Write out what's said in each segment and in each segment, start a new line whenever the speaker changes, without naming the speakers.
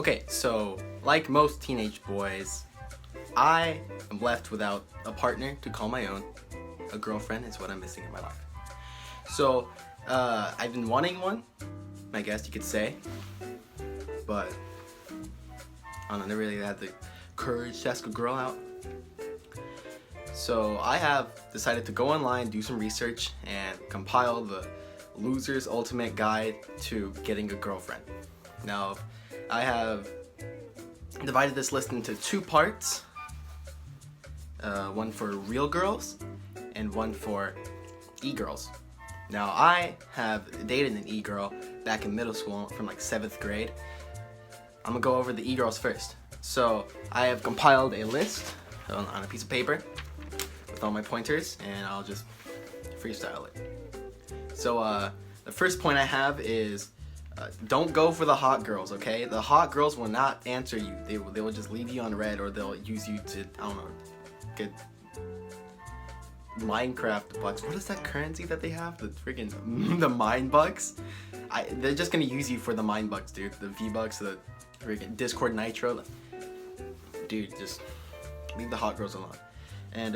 Okay, so like most teenage boys, I am left without a partner to call my own. A girlfriend is what I'm missing in my life. So, I've been wanting one, I guess you could say, but I don't know, never really had the courage to ask a girl out. So I have decided to go online, do some research, and compile the loser's ultimate guide to getting a girlfriend. Now, I have divided this list into two parts. One for real girls and one for e-girls. Now, I have dated an e-girl back in middle school from like 7th grade. I'm gonna go over the e-girls first. So I have compiled a list on a piece of paper with all my pointers, and I'll just freestyle it. So the first point I have is don't go for the hot girls, okay? The hot girls will not answer you. They will just leave you on red, or they'll use you to, I don't know, get Minecraft bucks. What is that currency that they have? The freaking the mine bucks. They're just gonna use you for the mine bucks, dude. The V-bucks, the freaking Discord Nitro. Dude, just leave the hot girls alone. And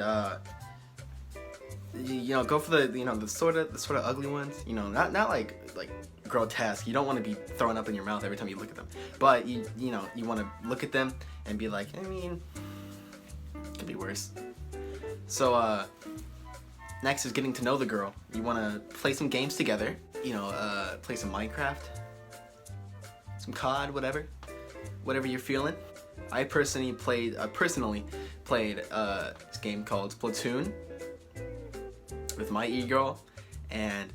you know, go for the the sort of ugly ones. You know, not like grotesque. You don't want to be throwing up in your mouth every time you look at them. But you know, you want to look at them and be like, I mean, it could be worse. So next is getting to know the girl. You want to play some games together. You know, play some Minecraft, some COD, whatever you're feeling. I personally played this game called Splatoon with my e-girl, and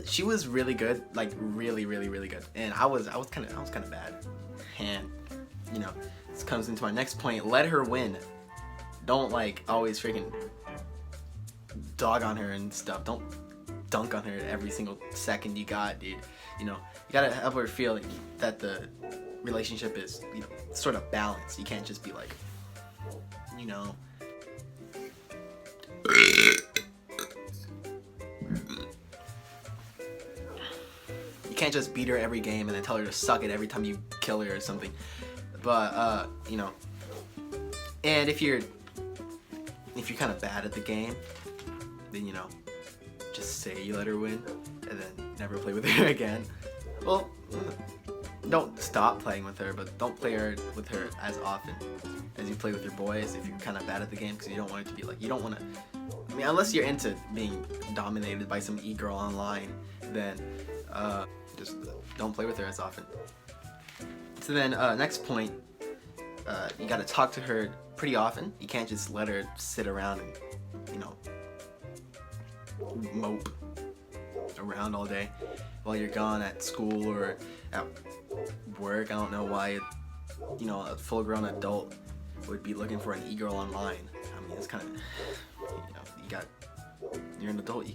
she was really good, like really good, and I was kind of bad. And you know, this comes into my next point: let her win. Don't like always freaking dog on her and stuff. Don't dunk on her every single second you got, dude. You know, you gotta help her feel that the relationship is, you know, sort of balanced. You can't just be like, you know, you can't just beat her every game and then tell her to suck it every time you kill her or something. But you know, and if you're kind of bad at the game, then, you know, just say you let her win and then never play with her again. Well, don't stop playing with her, but don't play with her as often as you play with your boys if you're kind of bad at the game, because you don't want it to be like, you don't want to, I mean, unless you're into being dominated by some e-girl online, then just don't play with her as often. So then next point, you got to talk to her pretty often. You can't just let her sit around and, you know, mope around all day while you're gone at school or at work. I don't know why, you know, a full-grown adult would be looking for an e-girl online. I mean, it's kind of, you know, you're an adult. You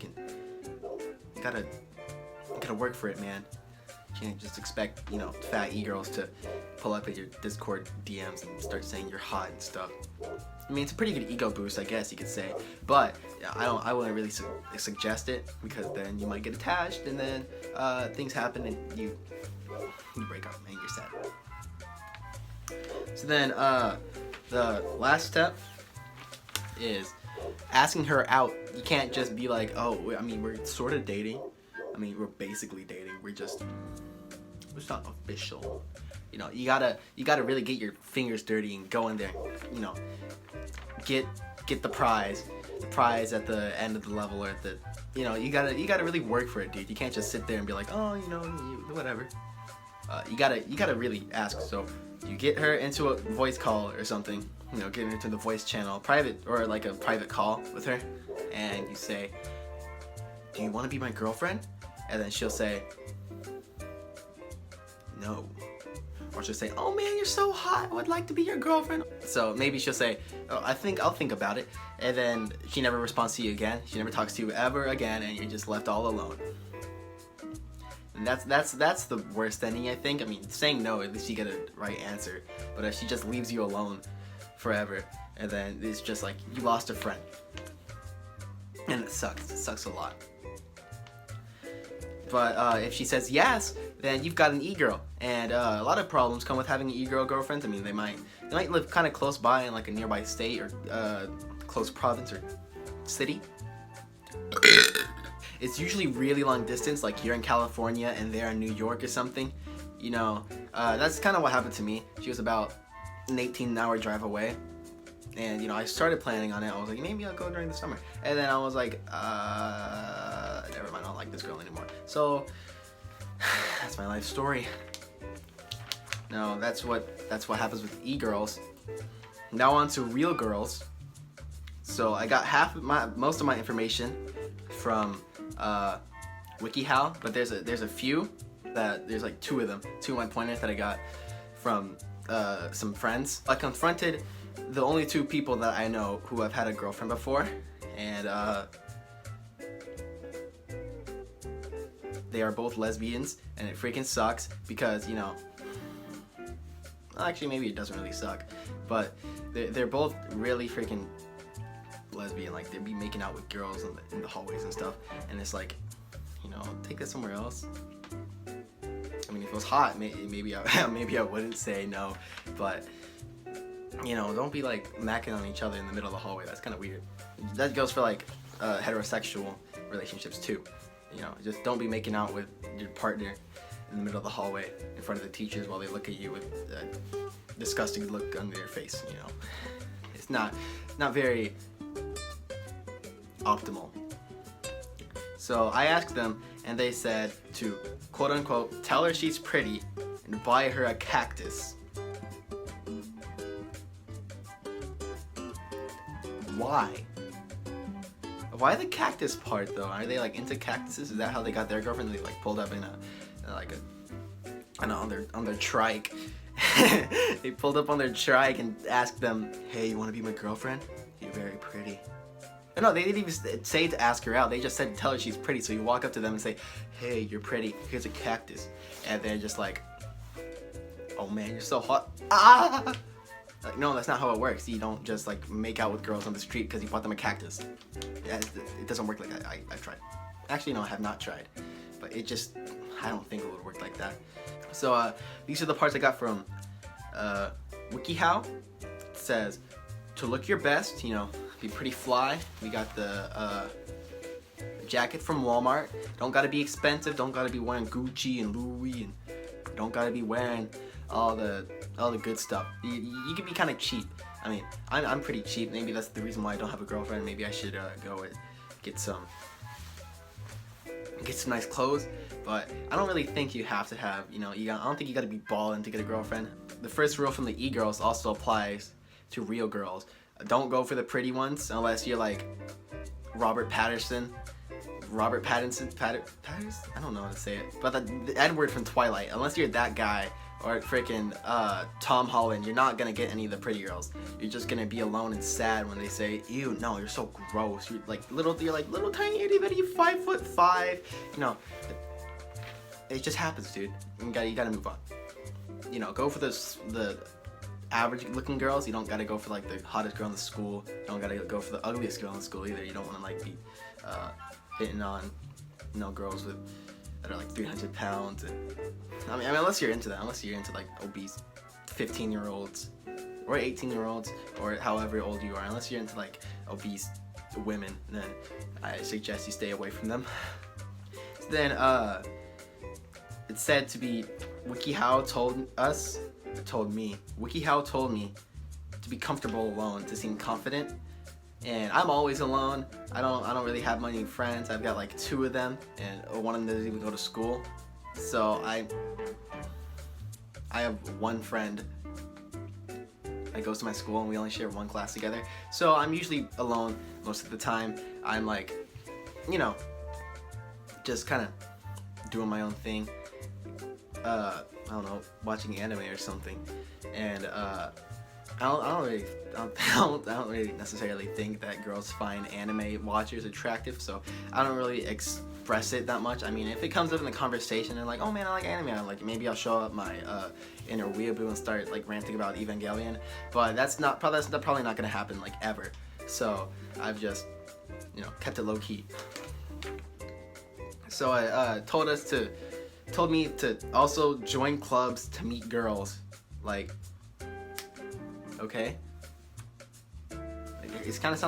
gotta work for it, man. You can't just expect, you know, fat e-girls to pull up at your Discord DMs and start saying you're hot and stuff. I mean, it's a pretty good ego boost, I guess you could say, but I wouldn't really suggest it, because then you might get attached, and then things happen and you break up and you're sad. So then the last step is asking her out. You can't just be like, oh, I mean, we're sort of dating. I mean, we're basically dating. It's not official. You know, you gotta really get your fingers dirty and go in there. You know, get the prize at the end of the level, or at the, you know, you gotta really work for it, dude. You can't just sit there and be like, oh, you know, whatever. You gotta really ask. So you get her into a voice call or something. You know, get her into the voice channel, private, or like a private call with her, and you say, do you want to be my girlfriend? And then she'll say, no. Or she'll say, oh man, you're so hot, I would like to be your girlfriend. So maybe she'll say, oh, I'll think about it. And then she never responds to you again. She never talks to you ever again, and you're just left all alone. And that's the worst ending, I think. I mean, saying no, at least you get a right answer. But if she just leaves you alone forever, and then it's just like you lost a friend. And it sucks. It sucks a lot. But if she says yes, then you've got an e-girl, And a lot of problems come with having e-girl girlfriends. I mean, they might live kind of close by in like a nearby state or close province or city. It's usually really long distance, like you're in California and they're in New York or something. You know, that's kind of what happened to me. She was about an 18-hour drive away. And, you know, I started planning on it. I was like, maybe I'll go during the summer. And then I was like, never mind, I don't like this girl anymore. So, that's my life story. No, that's what happens with e-girls. Now on to real girls. So I got most of my information from WikiHow, but there's a few there's like two of my pointers that I got from some friends. I confronted the only two people that I know who have had a girlfriend before, and they are both lesbians, and it freaking sucks because, you know, actually maybe it doesn't really suck, but they're both really freaking lesbian. Like, they'd be making out with girls in the hallways and stuff, and it's like, you know, take that somewhere else. I mean, if it was hot, maybe I wouldn't say no, but, you know, don't be like macking on each other in the middle of the hallway. That's kind of weird. That goes for like heterosexual relationships too. You know, just don't be making out with your partner in the middle of the hallway in front of the teachers while they look at you with a disgusting look on their face. You know, it's not very optimal. So I asked them, and they said to quote unquote tell her she's pretty and buy her a cactus. Why? Why the cactus part though? Are they like into cactuses? Is that how they got their girlfriend? They like pulled up in on their trike. They pulled up on their trike and asked them, "Hey, you want to be my girlfriend? You're very pretty." No, they didn't even say to ask her out. They just said tell her she's pretty. So you walk up to them and say, "Hey, you're pretty. Here's a cactus," and they're just like, "Oh man, you're so hot." Ah! Like, no, that's not how it works. You don't just like make out with girls on the street because you bought them a cactus. Yeah, it doesn't work like that. I've tried. Actually, no, I have not tried. But I don't think it would work like that. So these are the parts I got from WikiHow. It says, to look your best, you know, be pretty fly. We got the jacket from Walmart. Don't gotta be expensive. Don't gotta be wearing Gucci and Louis, and don't gotta be wearing all the good stuff. You can be kind of cheap. I mean, I'm pretty cheap. Maybe that's the reason why I don't have a girlfriend. Maybe I should go and get some nice clothes. But I don't really think you have to have, you know, I don't think you got to be ballin' to get a girlfriend. The first rule from the e-girls also applies to real girls. Don't go for the pretty ones unless you're like Robert Pattinson. I don't know how to say it, but the Edward from Twilight. Unless you're that guy, or freaking Tom Holland, you're not gonna get any of the pretty girls. You're just gonna be alone and sad when they say, "Ew, no, you're so gross." You're like little tiny itty bitty 5'5". You know, it just happens, dude. You gotta move on. You know, go for the average looking girls. You don't gotta go for like the hottest girl in the school. You don't gotta go for the ugliest girl in the school either. You don't wanna like be hitting on, you know, girls that are like 300 pounds. And I mean, unless you're into that, unless you're into like obese 15-year-olds or 18-year-olds or however old you are, unless you're into like obese women, then I suggest you stay away from them. Then it's said to be, WikiHow told me to be comfortable alone, to seem confident. And I'm always alone. I don't really have many friends. I've got like 2 of them, and one of them doesn't even go to school. So I have one friend that goes to my school, and we only share one class together. So I'm usually alone most of the time. I'm like, you know, just kind of doing my own thing. I don't know, watching anime or something. And I don't really necessarily think that girls find anime watchers attractive, so I don't really express it that much. I mean, if it comes up in the conversation and like, "Oh man, I like anime," I'm like, maybe I'll show up my inner weeaboo and start like ranting about Evangelion, but that's probably not gonna happen like ever. So I've just, you know, kept it low key. So I told us to told me to also join clubs to meet girls. Like, okay. It kind of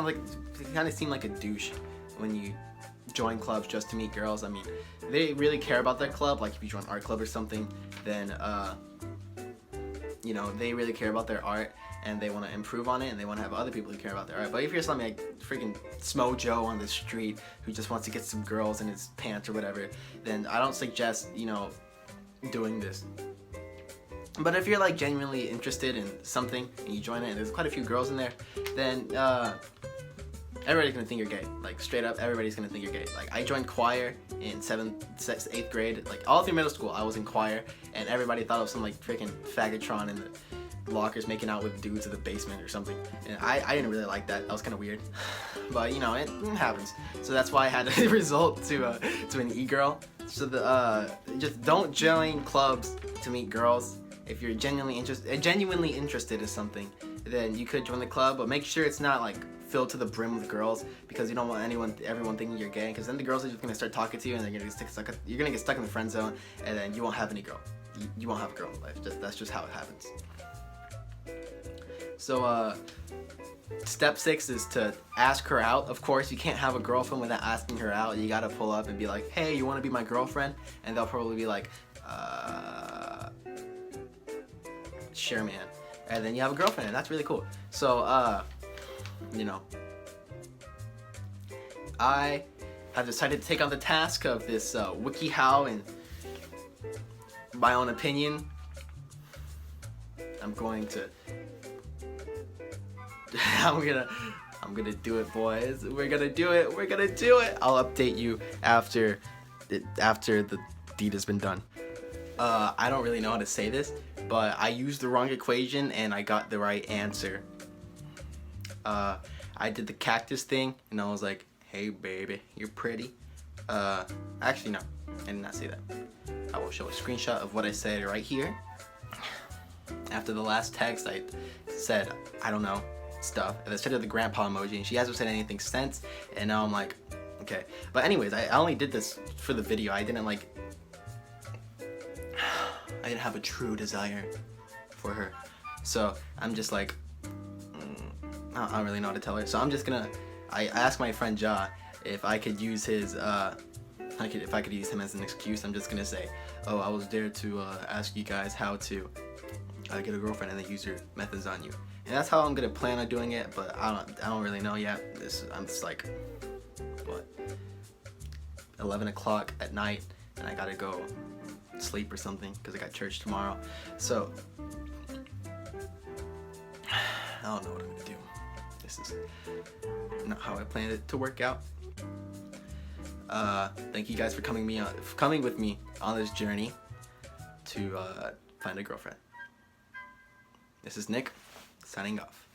seemed like a douche when you join clubs just to meet girls. I mean, they really care about their club. Like if you join art club or something, then you know, they really care about their art and they want to improve on it and they want to have other people who care about their art. But if you're something like freaking Smo Joe on the street who just wants to get some girls in his pants or whatever, then I don't suggest, you know, doing this. But if you're like genuinely interested in something and you join it and there's quite a few girls in there, then everybody's gonna think you're gay. Like straight up, everybody's gonna think you're gay. Like I joined choir in 8th grade. Like all through middle school, I was in choir, and everybody thought I was some like freaking faggotron in the lockers making out with dudes in the basement or something. And I didn't really like that. That was kind of weird. But you know, it happens. So that's why I had to resort to an e-girl. So just don't join clubs to meet girls. If you're genuinely interested in something, then you could join the club, but make sure it's not like filled to the brim with girls, because you don't want everyone thinking you're gay, because then the girls are just gonna start talking to you and they're gonna you're gonna get stuck in the friend zone, and then you won't have any girl. You won't have a girl in life. That's just how it happens. So step 6 is to ask her out. Of course, you can't have a girlfriend without asking her out. You gotta pull up and be like, hey, you want to be my girlfriend? And they'll probably be like, sure, man. And then you have a girlfriend, and that's really cool. So you know, I have decided to take on the task of this WikiHow, and my own opinion, I'm going to I'm gonna do it, boys. We're gonna do it. I'll update you after the deed has been done. I don't really know how to say this, but I used the wrong equation and I got the right answer. I did the cactus thing and I was like, hey baby, you're pretty. Actually no, I did not say that. I will show a screenshot of what I said right here. After the last text, I said, I don't know, stuff. And I said the grandpa emoji, and she hasn't said anything since, and now I'm like, okay. But anyways, I only did this for the video. I didn't have a true desire for her. So I'm just like, I don't really know how to tell her. So I'm just gonna, I asked my friend Ja if I could use his, if I could use him as an excuse. I'm just gonna say, oh, I was there to ask you guys how to get a girlfriend, and then use your methods on you. And that's how I'm gonna plan on doing it. But I don't really know yet. I'm just like, what, 11 o'clock at night, and I gotta go sleep or something because I got church tomorrow. So I don't know what I'm gonna do. This is not how I planned it to work out. Thank you guys for coming with me on this journey to find a girlfriend. This is Nick, signing off.